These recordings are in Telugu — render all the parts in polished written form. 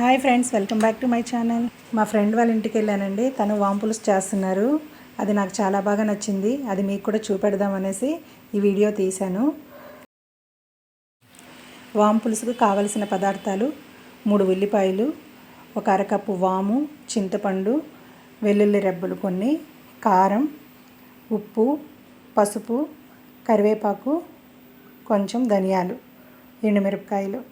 Hi friends, welcome back to my channel. మా ఫ్రెండ్ వాళ్ళ ఇంటికి వెళ్ళానండి. తను వాంపులుసు చేస్తున్నారు. అది నాకు చాలా బాగా నచ్చింది. అది మీకు కూడా చూపెడదామనేసి ఈ వీడియో తీశాను. వాంపులుసుకు కావలసిన పదార్థాలు: 3 ఉల్లిపాయలు, 1 అరకప్పు వాము, చింతపండు, వెల్లుల్లి రెబ్బలు కొన్ని, కారం, ఉప్పు, పసుపు, కరివేపాకు, కొంచెం ధనియాలు, ఎండుమిరపకాయలు.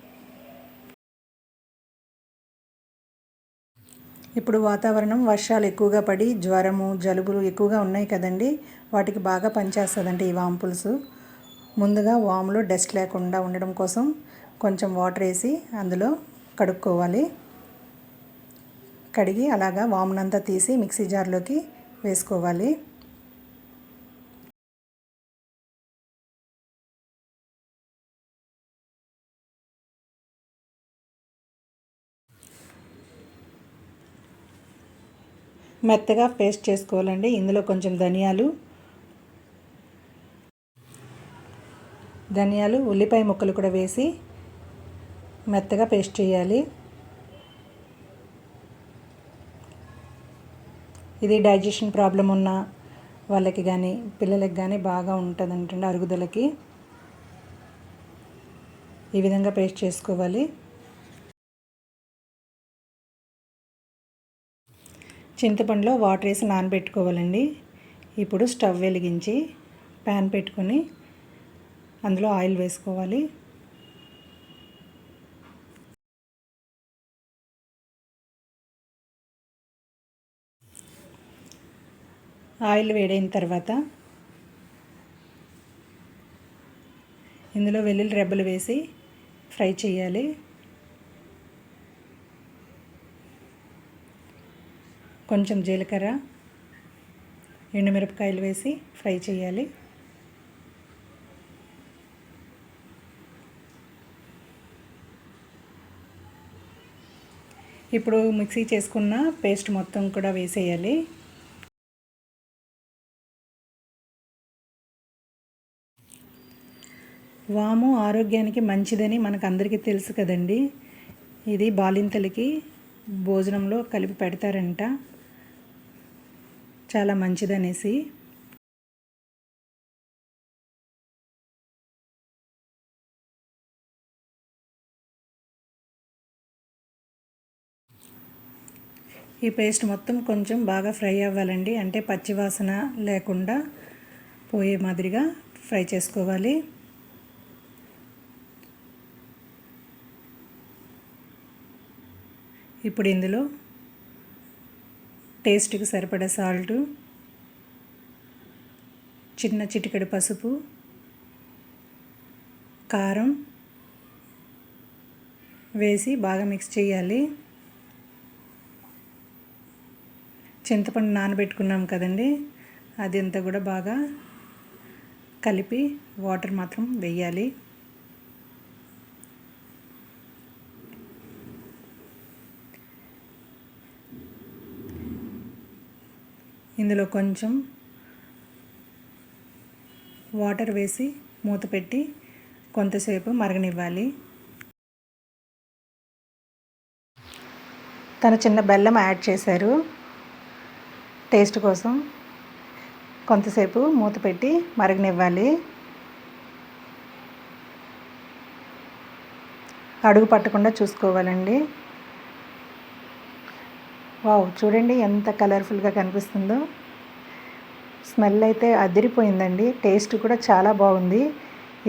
ఇప్పుడు వాతావరణం వర్షాలు ఎక్కువగా పడి జ్వరము, జలుబులు ఎక్కువగా ఉన్నాయి కదండి. వాటికి బాగా పనిచేస్తుందండి ఈ వాంపులుసు. ముందుగా వాములో డస్ట్ లేకుండా ఉండడం కోసం కొంచెం వాటర్ వేసి అందులో కడుక్కోవాలి. కడిగి అలాగా వామునంతా తీసి మిక్సీ జార్లోకి వేసుకోవాలి. మెత్తగా పేస్ట్ చేసుకోవాలండి. ఇందులో కొంచెం ధనియాలు, ఉల్లిపాయ ముక్కలు కూడా వేసి మెత్తగా పేస్ట్ చేయాలి. ఇది డైజెషన్ ప్రాబ్లం ఉన్న వాళ్ళకి కానీ పిల్లలకి కానీ బాగా ఉంటుందంటండి, అరుగుదలకి. ఈ విధంగా పేస్ట్ చేసుకోవాలి. చింతపండులో వాటర్ వేసి నానబెట్టుకోవాలండి. ఇప్పుడు స్టవ్ వెలిగించి ప్యాన్ పెట్టుకొని అందులో ఆయిల్ వేసుకోవాలి. ఆయిల్ వేడైన తర్వాత ఇందులో వెల్లుల్లి రెబ్బలు వేసి ఫ్రై చేయాలి. కొంచెం జీలకర్ర, ఎండుమిరపకాయలు వేసి ఫ్రై చేయాలి. ఇప్పుడు మిక్సీ చేసుకున్న పేస్ట్ మొత్తం కూడా వేసేయాలి. వాము ఆరోగ్యానికి మంచిదని మనకు అందరికీ తెలుసు కదండి. ఇది బాలింతలకి భోజనంలో కలిపి పెడతారంట, చాలా మంచిదనేసి. ఈ పేస్ట్ మొత్తం కొంచెం బాగా ఫ్రై అవ్వాలండి. అంటే పచ్చివాసన లేకుండా పోయే మాదిరిగా ఫ్రై చేసుకోవాలి. ఇప్పుడు ఇందులో టేస్ట్కి సరిపడా సాల్టు, చిన్న చిటికెడు పసుపు, కారం వేసి బాగా మిక్స్ చేయాలి. చింతపండు నానబెట్టుకున్నాం కదండి, అది అంతా కూడా బాగా కలిపి వాటర్ మాత్రం వేయాలి. ఇందులో కొంచెం వాటర్ వేసి మూత పెట్టి కొంతసేపు మరగనివ్వాలి. తను చిన్న బెల్లం యాడ్ చేశారు టేస్ట్ కోసం. కొంతసేపు మూత పెట్టి మరగనివ్వాలి. అడుగు పట్టకుండా చూసుకోవాలండి. వావ్, చూడండి ఎంత కలర్ఫుల్గా కనిపిస్తుందో. స్మెల్ అయితే అదిరిపోయిందండి. టేస్ట్ కూడా చాలా బాగుంది.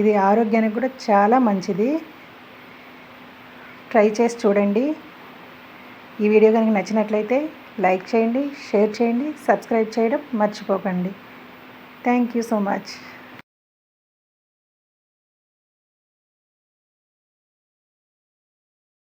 ఇది ఆరోగ్యానికి కూడా చాలా మంచిది. ట్రై చేసి చూడండి. ఈ వీడియో కనుక నచ్చినట్లయితే లైక్ చేయండి, షేర్ చేయండి, సబ్స్క్రైబ్ చేయడం మర్చిపోకండి. Thank you so much.